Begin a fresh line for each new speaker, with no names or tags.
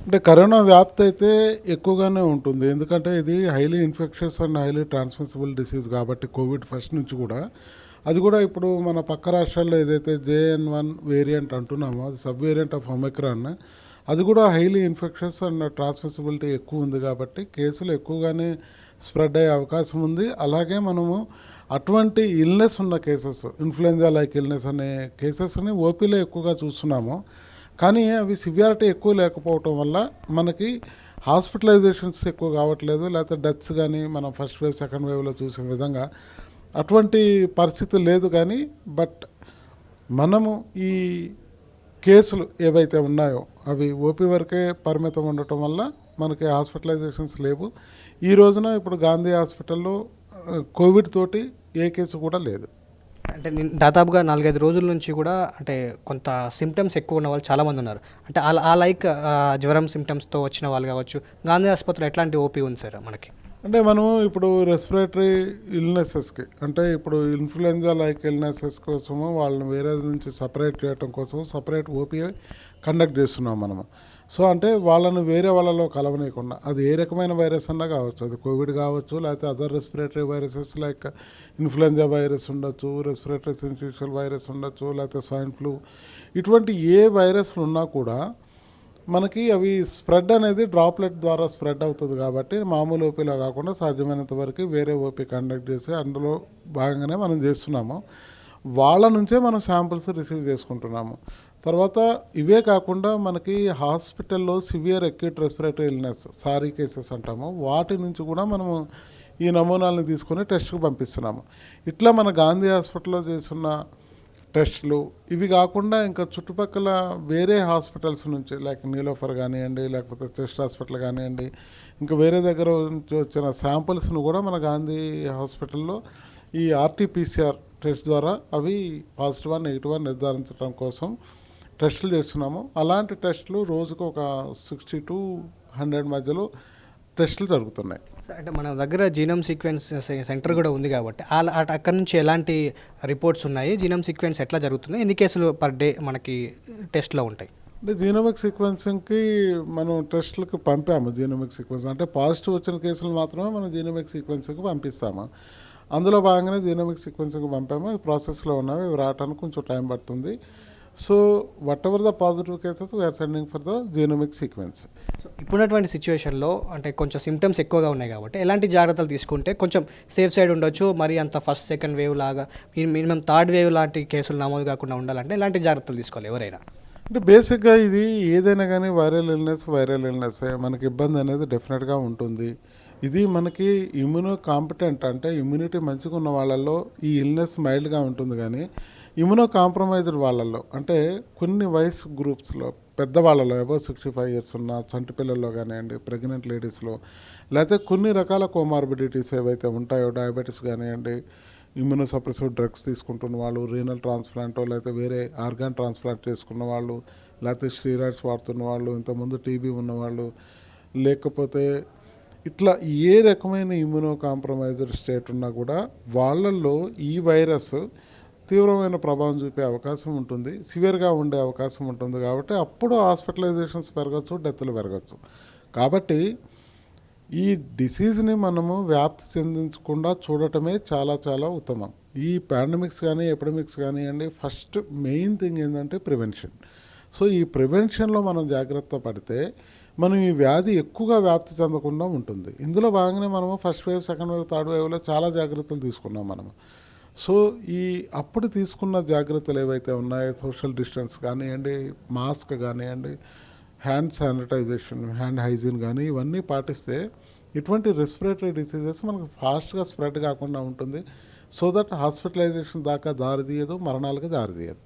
అంటే కరోనా వ్యాప్తి అయితే ఎక్కువగానే ఉంటుంది. ఎందుకంటే ఇది highly infections and highly transmissible disease కాబట్టి కోవిడ్ ఫస్ట్ నుంచి కూడా. అది కూడా ఇప్పుడు మన పక్క రాష్ట్రాల్లో ఏదైతే JN.1 వేరియంట్ అంటున్నామో అది సబ్ వేరియంట్ ఆఫ్ ఒమిక్రాన్. అది కూడా హైలీ ఇన్ఫెక్షన్స్ అండ్ ట్రాన్స్మిసిబిలిటీ ఎక్కువ ఉంది కాబట్టి కేసులు ఎక్కువగానే స్ప్రెడ్ అయ్యే అవకాశం ఉంది. అలాగే మనము అటువంటి ఇల్నెస్ ఉన్న కేసెస్, ఇన్ఫ్లుయెంజా లైక్ ఇల్నెస్ అనే కేసెస్ని ఓపీలో ఎక్కువగా చూస్తున్నాము. కానీ అవి సివియారిటీ ఎక్కువ లేకపోవటం వల్ల మనకి హాస్పిటలైజేషన్స్ ఎక్కువ కావట్లేదు, లేకపోతే డెత్స్ కానీ మనం ఫస్ట్ వేవ్ సెకండ్ వేవ్లో చూసిన విధంగా అటువంటి పరిస్థితి లేదు. కానీ బట్ మనము ఈ కేసులు ఏవైతే ఉన్నాయో అవి ఓపీ వరకే పరిమితం ఉండటం వల్ల మనకి హాస్పిటలైజేషన్స్ లేవు. ఈ రోజున ఇప్పుడు గాంధీ హాస్పిటల్లో కోవిడ్ తోటి ఏ కేసు కూడా లేదు.
అంటే నేను దాదాపుగా 4-5 రోజుల నుంచి కూడా అంటే కొంత సిమ్టమ్స్ ఎక్కువ ఉన్న వాళ్ళు చాలామంది ఉన్నారు. అంటే ఆ లైక్ జ్వరం సిమ్టమ్స్తో వచ్చిన వాళ్ళు కావచ్చు. గాంధీ ఆసుపత్రిలో ఎట్లాంటి ఓపీ ఉంది సార్ మనకి?
అంటే మనము ఇప్పుడు రెస్పిరేటరీ ఇల్నెసెస్కి, అంటే ఇప్పుడు ఇన్ఫ్లుయెంజా లైక్ ఇల్నెసెస్ కోసము వాళ్ళని వేరే నుంచి సపరేట్ చేయడం కోసం సపరేట్ ఓపీ కండక్ట్ చేస్తున్నాం మనము. సో అంటే వాళ్ళని వేరే వాళ్ళలో కలవనీయకుండా, అది ఏ రకమైన వైరస్ అన్నా కావచ్చు, అది కోవిడ్ కావచ్చు, లేకపోతే other respiratory viruses like influenza virus ఉండొచ్చు, రెస్పిరేటరీ సిన్సిషియల్ వైరస్ ఉండొచ్చు, లేకపోతే స్వైన్ ఫ్లూ, ఇటువంటి ఏ వైరస్లు ఉన్నా కూడా మనకి అవి స్ప్రెడ్ అనేది డ్రాప్లెట్ ద్వారా స్ప్రెడ్ అవుతుంది. కాబట్టి మామూలు ఓపీలో కాకుండా సాధ్యమైనంత వరకు వేరే ఓపీ కండక్ట్ చేసి అందులో భాగంగానే మనం చేస్తున్నాము. వాళ్ళ నుంచే మనం శాంపిల్స్ రిసీవ్ చేసుకుంటున్నాము. తర్వాత ఇవే కాకుండా మనకి హాస్పిటల్లో severe acute respiratory illness sorry cases అంటాము, వాటి నుంచి కూడా మనము ఈ నమూనాలను తీసుకొని టెస్ట్కి పంపిస్తున్నాము. ఇట్లా మన గాంధీ హాస్పిటల్లో చేస్తున్న టెస్టులు ఇవి కాకుండా ఇంకా చుట్టుపక్కల వేరే హాస్పిటల్స్ నుంచి లైక్ నీలోఫర్ కానివ్వండి, లేకపోతే చెస్ట్ హాస్పిటల్ కానివ్వండి, ఇంకా వేరే దగ్గర నుంచి వచ్చిన శాంపిల్స్ను కూడా మన గాంధీ హాస్పిటల్లో ఈ RT-PCR టెస్ట్ ద్వారా అవి పాజిటివ్ నెగిటివ్ నిర్ధారించడం కోసం టెస్టులు చేస్తున్నాము. అలాంటి టెస్టులు రోజుకు ఒక 60 to 100 మధ్యలో టెస్టులు జరుగుతున్నాయి.
అంటే మన దగ్గర జీనోమ్ సీక్వెన్స్ సెంటర్ కూడా ఉంది కాబట్టి అక్కడ నుంచి ఎలాంటి రిపోర్ట్స్ ఉన్నాయి, జీనోమ్ సీక్వెన్స్ ఎట్లా జరుగుతుంది, ఎన్ని కేసులు పర్ డే మనకి టెస్ట్లో ఉంటాయి?
అంటే జీనోమిక్ సీక్వెన్సింగ్కి మనం టెస్టులకు పంపాము. జీనోమిక్ సీక్వెన్స్ అంటే పాజిటివ్ వచ్చిన కేసులు మాత్రమే మనం జీనోమిక్ సీక్వెన్సింగ్కి పంపిస్తాము. అందులో భాగంగానే జీనోమిక్ సీక్వెన్సింగ్కి పంపాము. ఈ ప్రాసెస్లో ఉన్నవి, ఇవి రావడానికి కొంచెం టైం పడుతుంది. So whatever the positive cases we're sending for the genomic sequence.
ఇప్పుడున్నటువంటి సిచ్యువేషన్లో అంటే కొంచెం సిమ్టమ్స్ ఎక్కువగా ఉన్నాయి కాబట్టి ఎలాంటి జాగ్రత్తలు తీసుకుంటే కొంచెం సేఫ్ సైడ్ ఉండొచ్చు, మరి అంత ఫస్ట్ సెకండ్ వేవ్ లాగా మినిమం థర్డ్ వేవ్ లాంటి కేసులు నమోదు కాకుండా ఉండాలంటే ఎలాంటి జాగ్రత్తలు తీసుకోవాలి ఎవరైనా?
అంటే బేసిక్గా ఇది ఏదైనా కానీ వైరల్ ఇల్నెస్ మనకి ఇబ్బంది అనేది డెఫినెట్గా ఉంటుంది. ఇది మనకి ఇమ్యూనో కాంపిటెంట్ అంటే ఇమ్యూనిటీ మంచిగా ఉన్న వాళ్ళల్లో ఈ ఇల్నెస్ మైల్డ్గా ఉంటుంది. కానీ ఇమ్యూనో కాంప్రమైజ్డ్ వాళ్ళల్లో అంటే కొన్ని వయసు గ్రూప్స్లో పెద్దవాళ్ళలో అబౌవ్ 65 years ఉన్న చంటి పిల్లల్లో కానివ్వండి, ప్రెగ్నెంట్ లేడీస్లో, లేకపోతే కొన్ని రకాల కోమార్బిడిటీస్ ఏవైతే ఉంటాయో డయాబెటీస్ కానివ్వండి, ఇమ్యూనో సప్రెసివ్ డ్రగ్స్ తీసుకుంటున్న వాళ్ళు, రీనల్ ట్రాన్స్ప్లాంటో లేకపోతే వేరే ఆర్గాన్ ట్రాన్స్ప్లాంట్ చేసుకున్న వాళ్ళు, లేకపోతే స్టీరాయిడ్స్ వాడుతున్న వాళ్ళు, ఇంతకుముందు టీబీ ఉన్నవాళ్ళు, లేకపోతే ఇట్లా ఏ రకమైన ఇమ్యూనో కాంప్రమైజ్డ్ స్టేట్ ఉన్నా కూడా వాళ్ళల్లో ఈ వైరస్ తీవ్రమైన ప్రభావం చూపే అవకాశం ఉంటుంది, సివియర్గా ఉండే అవకాశం ఉంటుంది. కాబట్టి అప్పుడు హాస్పిటలైజేషన్స్ పెరగచ్చు, డెత్లు పెరగచ్చు. కాబట్టి ఈ డిసీజ్ని మనము వ్యాప్తి చెందించకుండా చూడటమే చాలా చాలా ఉత్తమం. ఈ పాండమిక్స్ కానీ ఎపిడమిక్స్ కానివ్వండి, ఫస్ట్ మెయిన్ థింగ్ ఏంటంటే ప్రివెన్షన్. సో ఈ ప్రివెన్షన్లో మనం జాగ్రత్త పడితే మనం ఈ వ్యాధి ఎక్కువగా వ్యాప్తి చెందకుండా ఉంటుంది. ఇందులో భాగంగానే మనము first wave second wave third వేవ్లో చాలా జాగ్రత్తలు తీసుకున్నాం మనము. సో ఈ అప్పుడు తీసుకున్న జాగ్రత్తలు ఏవైతే ఉన్నాయో సోషల్ డిస్టెన్స్ కానివ్వండి, మాస్క్ కానివ్వండి, హ్యాండ్ శానిటైజేషన్, హ్యాండ్ హైజీన్ కానీ ఇవన్నీ పాటిస్తే ఇటువంటి రెస్పిరేటరీ డిసీజెస్ మనకు ఫాస్ట్గా స్ప్రెడ్ కాకుండా ఉంటుంది. సో దట్ హాస్పిటలైజేషన్ దాకా దారితీయదు, మరణాలకు దారితీయదు.